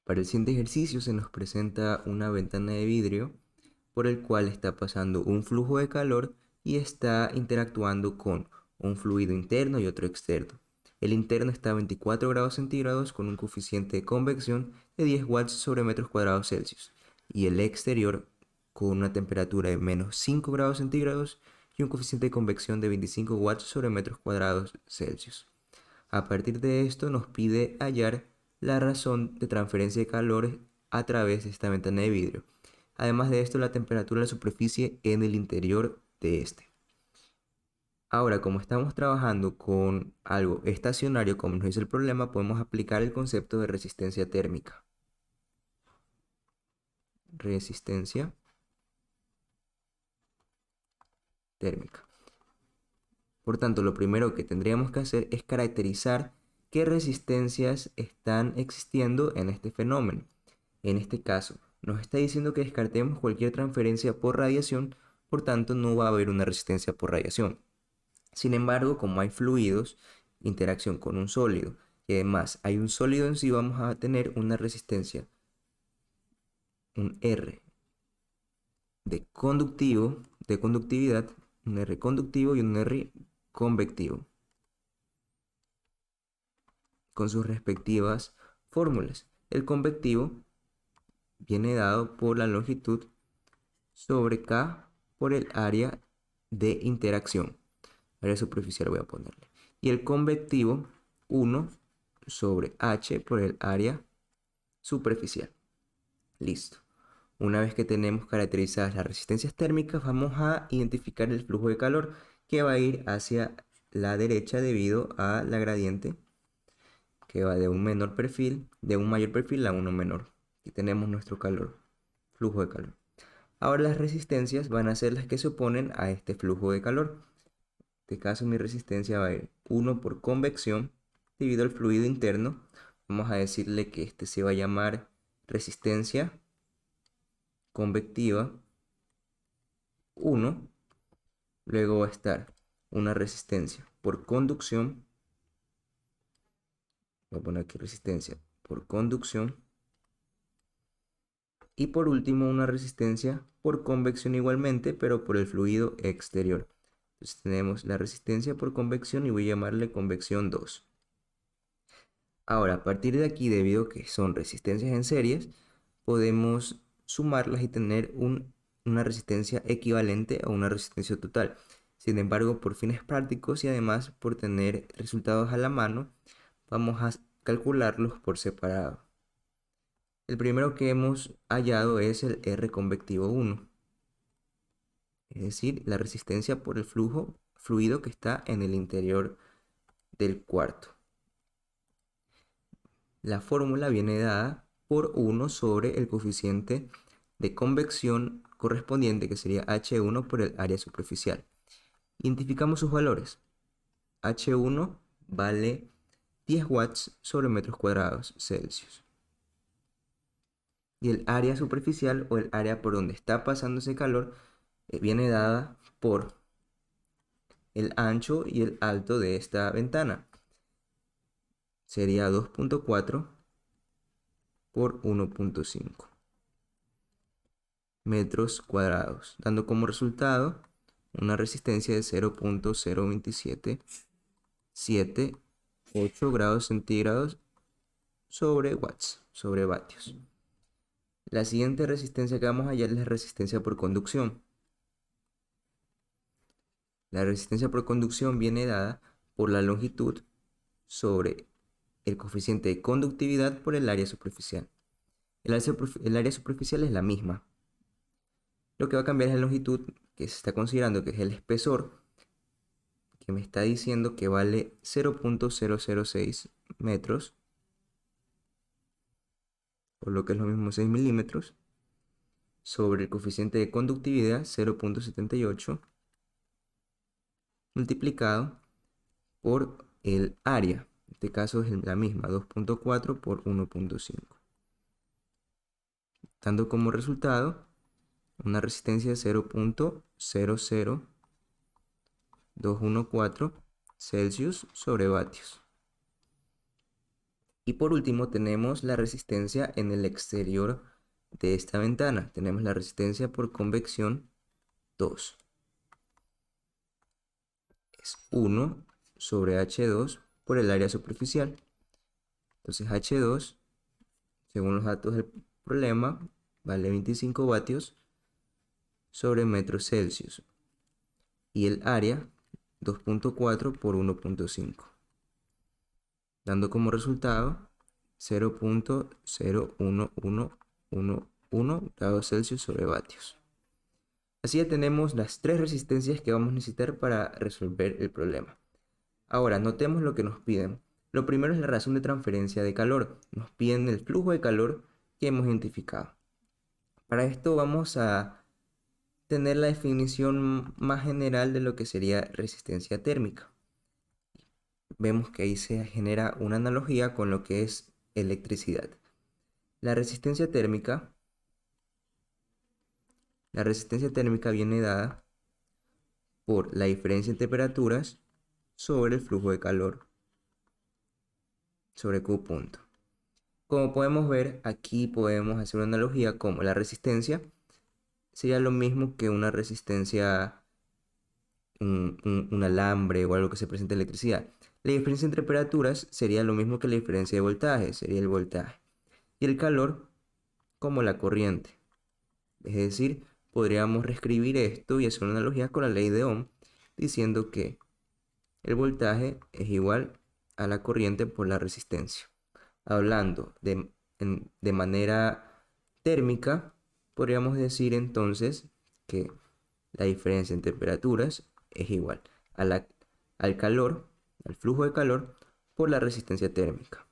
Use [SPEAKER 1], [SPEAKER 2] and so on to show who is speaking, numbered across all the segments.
[SPEAKER 1] Para el siguiente ejercicio se nos presenta una ventana de vidrio por el cual está pasando un flujo de calor y está interactuando con un fluido interno y otro externo. El interno está a 24 grados centígrados con un coeficiente de convección de 10 watts sobre metros cuadrados Celsius y el exterior con una temperatura de menos 5 grados centígrados y un coeficiente de convección de 25 watts sobre metros cuadrados Celsius. A partir de esto nos pide hallar la razón de transferencia de calor a través de esta ventana de vidrio. Además de esto, la temperatura de la superficie en el interior de este. Ahora, como estamos trabajando con algo estacionario, como nos dice el problema, podemos aplicar el concepto de resistencia térmica. Resistencia térmica. Por tanto, lo primero que tendríamos que hacer es caracterizar qué resistencias están existiendo en este fenómeno. En este caso, nos está diciendo que descartemos cualquier transferencia por radiación, por tanto no va a haber una resistencia por radiación. Sin embargo, como hay fluidos, interacción con un sólido, y además hay un sólido en sí, vamos a tener una resistencia, un R de conductividad, un R conductivo y un R convectivo, con sus respectivas fórmulas. El convectivo viene dado por la longitud sobre K por el área de interacción. Área superficial voy a ponerle. Y el convectivo 1 sobre H por el área superficial. Listo. Una vez que tenemos caracterizadas las resistencias térmicas, vamos a identificar el flujo de calor que va a ir hacia la derecha debido a la gradiente que va de un menor perfil, de un mayor perfil a uno menor. Aquí tenemos nuestro calor, flujo de calor. Ahora las resistencias van a ser las que se oponen a este flujo de calor. En este caso mi resistencia va a ir 1 por convección debido al fluido interno. Vamos a decirle que este se va a llamar resistencia convectiva 1. Luego va a estar una resistencia por conducción. Voy a poner aquí resistencia por conducción. Y por último una resistencia por convección igualmente, pero por el fluido exterior. Entonces tenemos la resistencia por convección y voy a llamarle convección 2. Ahora, a partir de aquí, debido a que son resistencias en series, podemos sumarlas y tener una resistencia equivalente a una resistencia total. Sin embargo, por fines prácticos y además por tener resultados a la mano, vamos a calcularlos por separado. El primero que hemos hallado es el R convectivo 1, es decir, la resistencia por el fluido que está en el interior del cuarto. La fórmula viene dada por 1 sobre el coeficiente de convección correspondiente, que sería H1 por el área superficial. Identificamos sus valores. H1 vale 10 watts sobre metros cuadrados Celsius. Y el área superficial o el área por donde está pasando ese calor viene dada por el ancho y el alto de esta ventana. Sería 2.4 por 1.5 metros cuadrados, dando como resultado una resistencia de 0.02778 grados centígrados sobre watts, sobre vatios. La siguiente resistencia que vamos a hallar es la resistencia por conducción. La resistencia por conducción viene dada por la longitud sobre el coeficiente de conductividad por el área superficial. El área superficial es la misma. Lo que va a cambiar es la longitud, que se está considerando que es el espesor, que me está diciendo que vale 0.006 metros, o lo que es lo mismo 6 milímetros, sobre el coeficiente de conductividad 0.78 multiplicado por el área. En este caso es la misma, 2.4 por 1.5, dando como resultado una resistencia de 0.00214 Celsius sobre vatios. Y por último tenemos la resistencia en el exterior de esta ventana. Tenemos la resistencia por convección 2. Es 1 sobre H2 por el área superficial. Entonces H2, según los datos del problema, vale 25 vatios sobre metros Celsius. Y el área 2.4 por 1.5, dando como resultado 0.01111 grados Celsius sobre vatios. Así ya tenemos las tres resistencias que vamos a necesitar para resolver el problema. Ahora, notemos lo que nos piden. Lo primero es la razón de transferencia de calor. Nos piden el flujo de calor que hemos identificado. Para esto vamos a tener la definición más general de lo que sería resistencia térmica. Vemos que ahí se genera una analogía con lo que es electricidad. La resistencia térmica viene dada por la diferencia en temperaturas sobre el flujo de calor sobre Q punto. Como podemos ver, aquí podemos hacer una analogía como la resistencia sería lo mismo que una resistencia, un alambre o algo que se presente electricidad. La diferencia en temperaturas sería lo mismo que la diferencia de voltaje, sería el voltaje. Y el calor como la corriente. Es decir, podríamos reescribir esto y hacer una analogía con la ley de Ohm, diciendo que el voltaje es igual a la corriente por la resistencia. Hablando de manera térmica, podríamos decir entonces que la diferencia en temperaturas es igual al calor, al flujo de calor, por la resistencia térmica.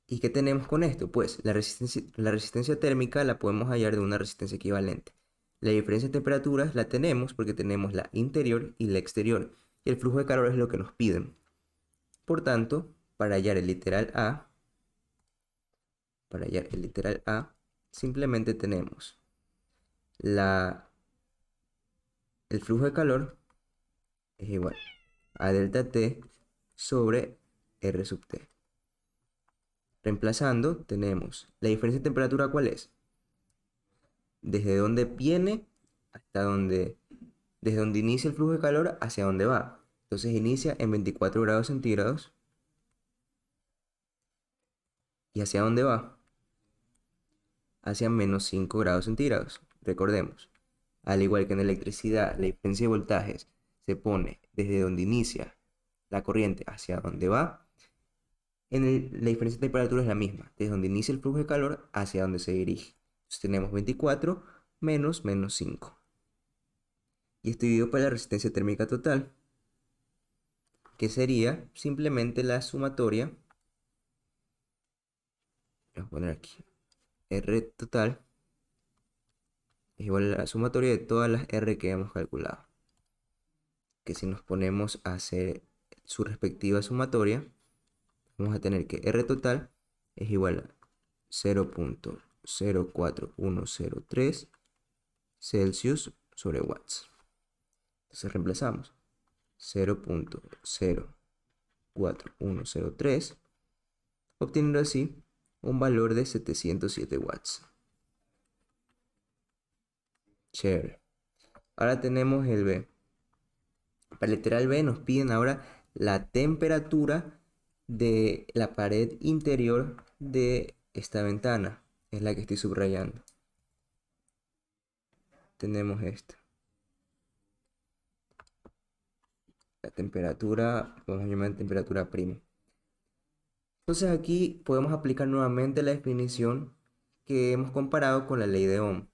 [SPEAKER 1] ¿Y qué tenemos con esto? Pues la resistencia térmica la podemos hallar de una resistencia equivalente. La diferencia en temperaturas la tenemos porque tenemos la interior y la exterior, y el flujo de calor es lo que nos piden. Por tanto, para hallar el literal A, simplemente tenemos el flujo de calor es igual a delta T sobre R sub T. Reemplazando, tenemos la diferencia de temperatura, ¿cuál es? Desde donde viene hasta desde donde inicia el flujo de calor hacia donde va. Entonces inicia en 24 grados centígrados. ¿Y hacia dónde va? Hacia menos 5 grados centígrados. Recordemos, al igual que en electricidad, la diferencia de voltajes se pone desde donde inicia la corriente hacia donde va. La diferencia de temperatura es la misma, desde donde inicia el flujo de calor hacia donde se dirige. Entonces tenemos 24 menos 5. Y esto dividido por la resistencia térmica total, que sería simplemente la sumatoria. Voy a poner aquí. R total es igual a la sumatoria de todas las R que hemos calculado. Que si nos ponemos a hacer su respectiva sumatoria, vamos a tener que R total es igual a 0.04103 Celsius sobre watts. Entonces reemplazamos 0.04103, obteniendo así un valor de 707 watts. Chévere. Ahora tenemos el B. Para el literal B nos piden ahora la temperatura de la pared interior de esta ventana. Es la que estoy subrayando. Tenemos esta. La temperatura, vamos a llamar temperatura prima. Entonces aquí podemos aplicar nuevamente la definición que hemos comparado con la ley de Ohm.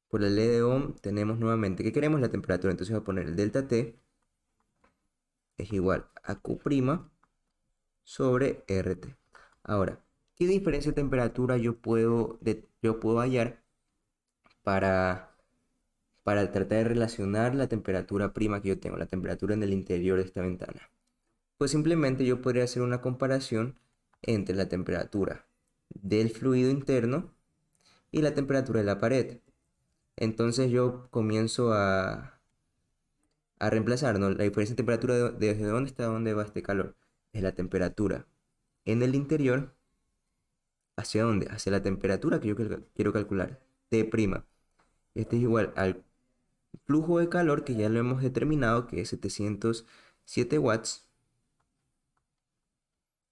[SPEAKER 1] Por la ley de Ohm tenemos nuevamente que queremos la temperatura. Entonces voy a poner el delta T es igual a Q' sobre RT. Ahora, ¿qué diferencia de temperatura yo puedo hallar para, tratar de relacionar la temperatura prima que yo tengo, la temperatura en el interior de esta ventana? Pues simplemente yo podría hacer una comparación entre la temperatura del fluido interno y la temperatura de la pared. Entonces yo comienzo a reemplazar, ¿no?, la diferencia de temperatura desde dónde está dónde va este calor. es la temperatura en el interior. ¿Hacia dónde? Hacia la temperatura que yo quiero calcular. T'. Este es igual al flujo de calor que ya lo hemos determinado, que es 707 watts,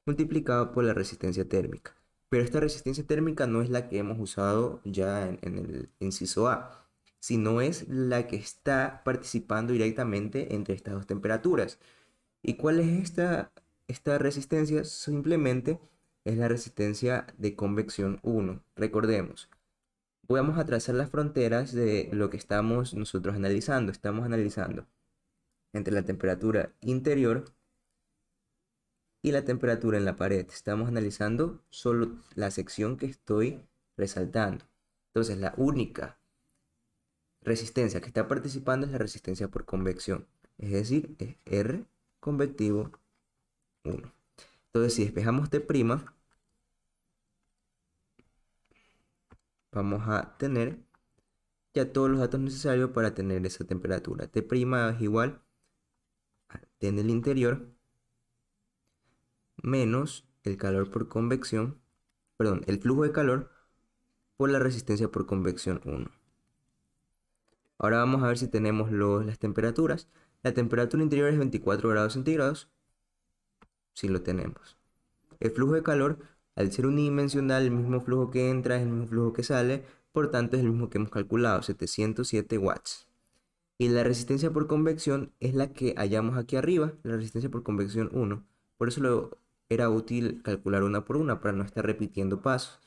[SPEAKER 1] multiplicado por la resistencia térmica. Pero esta resistencia térmica no es la que hemos usado ya en el inciso A, sino es la que está participando directamente entre estas dos temperaturas. ¿Y cuál es esta resistencia? Simplemente es la resistencia de convección 1. Recordemos, vamos a trazar las fronteras de lo que estamos nosotros analizando. Estamos analizando entre la temperatura interior y la temperatura en la pared. Estamos analizando solo la sección que estoy resaltando. Entonces, la única resistencia que está participando es la resistencia por convección. Es decir, es R convectivo 1. Entonces, si despejamos T', vamos a tener ya todos los datos necesarios para tener esa temperatura. T' es igual a T en el interior menos el calor por convección, perdón, el flujo de calor por la resistencia por convección 1. Ahora vamos a ver si tenemos las temperaturas. La temperatura interior es 24 grados centígrados. Si lo tenemos. El flujo de calor, al ser unidimensional, el mismo flujo que entra es el mismo flujo que sale, por tanto es el mismo que hemos calculado, 707 watts. Y la resistencia por convección es la que hallamos aquí arriba, la resistencia por convección 1. Por eso era útil calcular una por una para no estar repitiendo pasos.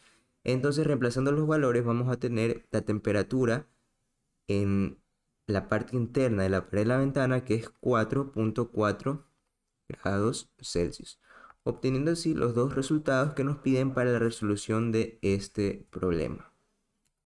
[SPEAKER 1] Entonces, reemplazando los valores, vamos a tener la temperatura en la parte interna de la pared de la ventana, que es 4.4 grados Celsius, obteniendo así los dos resultados que nos piden para la resolución de este problema.